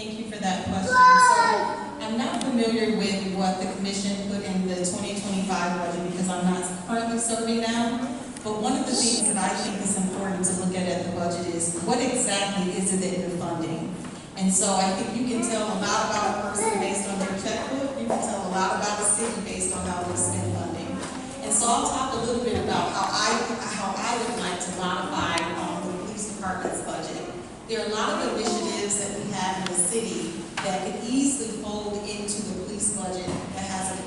Thank you for that question. So I'm not familiar with what the commission put in the 2025 budget because I'm not currently serving now. But one of the things that I think is important to look at the budget is what exactly is it that you're funding? And so I think you can tell a lot about a person based on their checkbook. You can tell a lot about a city based on how we spend funding. And so I'll talk a little bit about how I would like to modify the police department's budget. There are a lot of initiatives that we have in the city that could easily fold into the police budget that has a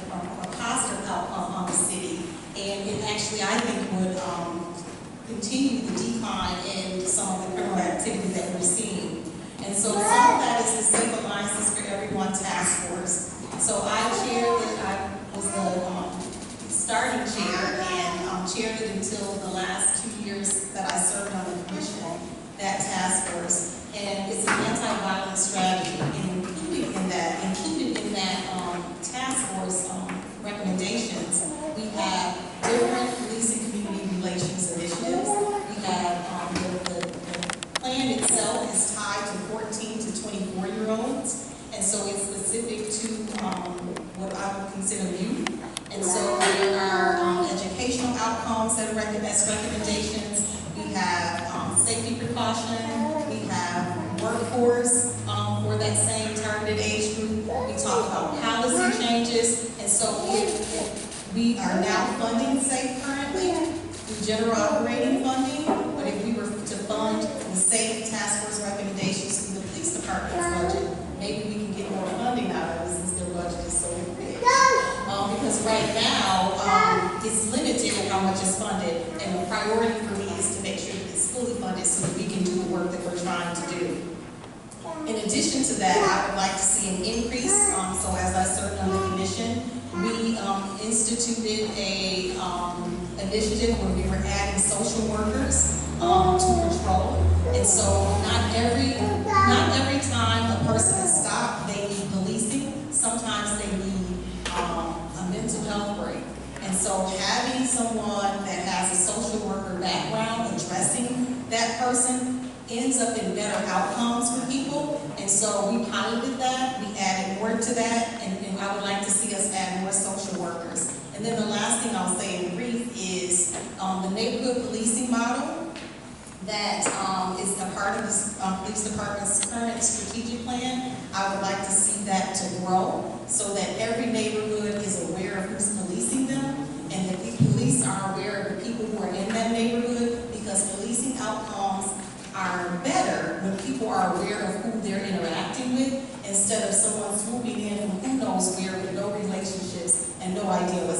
positive outcome on the city. And it actually, I think, would continue the decline in some of the criminal activity that we're seeing. And so some of that is the Safe Alliances for Everyone task force. So I was the starting chair and chaired it until the last 2 years that I served on the commission, that task force. And it's an anti-violence strategy, and included in that task force recommendations, we have different police and community relations initiatives. We have the plan itself is tied to 14 to 24-year-olds, and so it's specific to what I would consider youth. And so there are educational outcomes that are as recommendations. We have safety precaution. We have workforce for that same targeted age group. We talk about policy changes, and so if we are now funding SAFE currently through general operating funding, but if we were to fund the SAFE task force recommendations through the police department's budget, maybe we can get more funding out of it since their budget is so big. Because right now, it's limited in how much is funded, and the priority for me is to make sure that it's fully funded so that we can do the work that we're trying to do. In addition to that, I would like to see an increase. So as I served on the commission, we instituted a initiative where we were adding social workers to patrol. And so not every time a person is stopped, they need policing. Sometimes they need a mental health break. And so having someone that has a social worker background addressing that person ends up in better outcomes for people. And so we piloted that, we added more to that, and I would like to see us add more social workers. And then the last thing I'll say in brief is the neighborhood policing model that is a part of the police department's current strategic plan. I would like to see that to grow so that every neighborhood is aware of who's policing them, and that the police are aware of the people who are in that neighborhood, because policing outcomes are better when people are aware of who they're interacting with, instead of someone swooping in from who knows where with no relationships and no idea what's